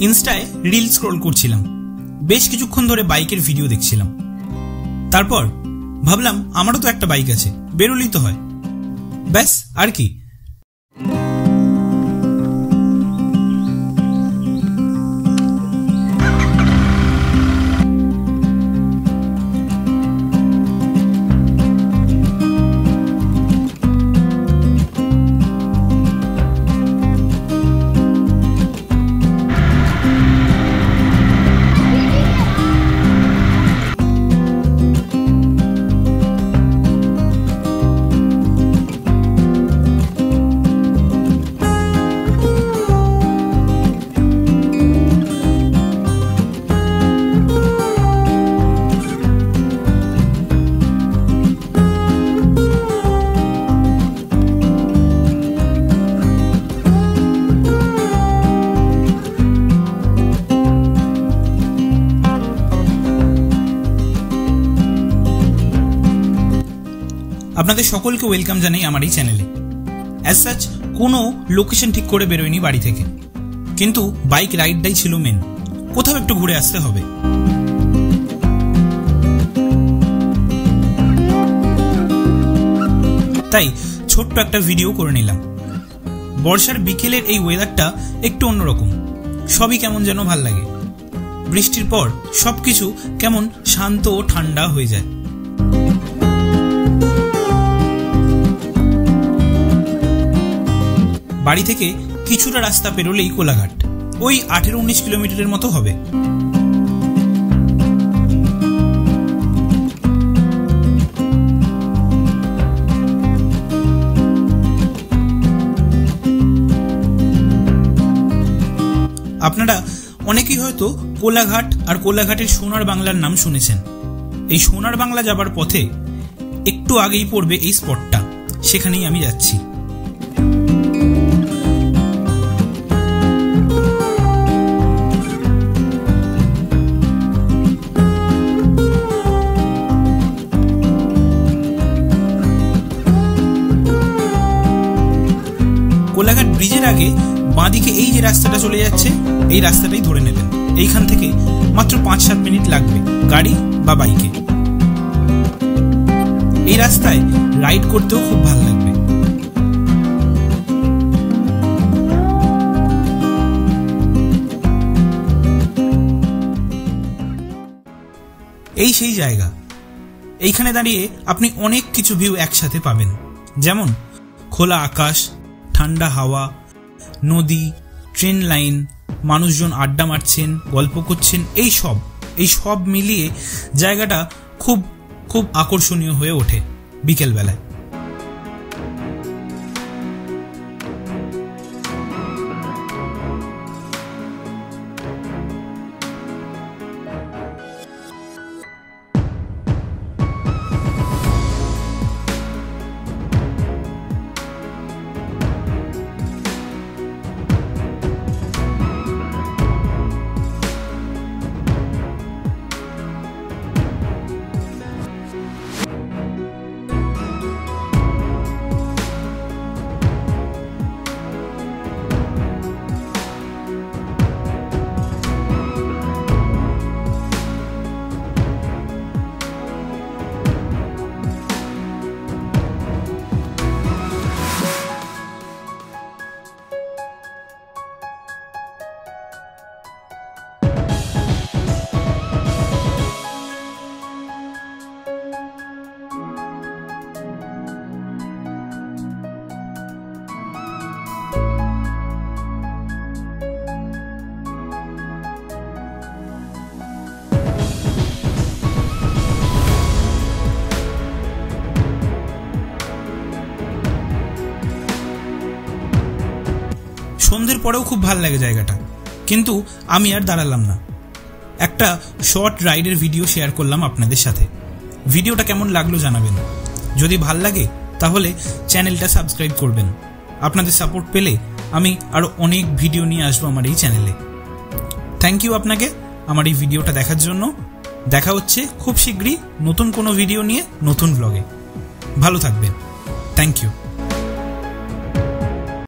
ইনস্টায় reel scroll করছিলাম, বেশ কিছুক্ষণ ধরে বাইকের ভিডিও দেখছিলাম। তারপর ভাবলাম আমারও তো একটা বাইক আছে, বেরোলেই তো হয়, ব্যাস আর কি। আপনাদের সকলকে ওয়েলকাম জানাই আমার এই চ্যানেলে। অ্যাজ সাচ কোনো লোকেশন ঠিক করে বেরোয়নি বাড়ি থেকে, কিন্তু বাইক রাইডটাই ছিল মেন। কোথাও একটু ঘুরে আসতে হবে। তাই ছোট্ট একটা ভিডিও করে নিলাম। বর্ষার বিকেলের এই ওয়েদারটা একটু অন্যরকম, সবই কেমন যেন ভাল লাগে। বৃষ্টির পর সবকিছু কেমন শান্ত ও ঠান্ডা হয়ে যায়। বাড়ি থেকে কিছুটা রাস্তা পেরোলেই কোলাঘাট, ওই 18-19 কিলোমিটারের মতো হবে। আপনারা অনেকেই হয়তো কোলাঘাট আর কোলাঘাটের সোনার বাংলার নাম শুনেছেন। এই সোনার বাংলা যাবার পথে একটু আগেই পড়বে এই স্পটটা, সেখানেই আমি যাচ্ছি। কোলাঘাট ব্রিজের আগে বাঁদিকে এই যে রাস্তাটা চলে যাচ্ছে, এই রাস্তাটাই ধরে নেবেন। এইখান থেকে মাত্র 5-7 মিনিট লাগবে গাড়ি বা বাইকে। এই রাস্তায় রাইড করতেও খুব ভালো লাগবে। এই সেই জায়গা, এইখানে দাঁড়িয়ে আপনি অনেক কিছু ভিউ একসাথে পাবেন, যেমন খোলা আকাশ, ঠান্ডা হাওয়া, নদী, ট্রেন লাইন, মানুষজন আড্ডা মারছেন, গল্প করছেন, এই সব মিলিয়ে জায়গাটা খুব খুব আকর্ষণীয় হয়ে ওঠে বিকেলবেলায়। সন্ধ্যের পরেও খুব ভালো লাগে জায়গাটা, কিন্তু আমি আর দাঁড়ালাম না। একটা শর্ট রাইডের ভিডিও শেয়ার করলাম আপনাদের সাথে। ভিডিওটা কেমন লাগলো জানাবেন। যদি ভাল লাগে তাহলে চ্যানেলটা সাবস্ক্রাইব করবেন। আপনাদের সাপোর্ট পেলে আমি আরো অনেক ভিডিও নিয়ে আসবো আমার এই চ্যানেলে। থ্যাংক ইউ আপনাকে আমার এই ভিডিওটা দেখার জন্য। দেখা হচ্ছে খুব শীঘ্রই নতুন কোনো ভিডিও নিয়ে, নতুন ব্লগে। ভালো থাকবেন। Thank you.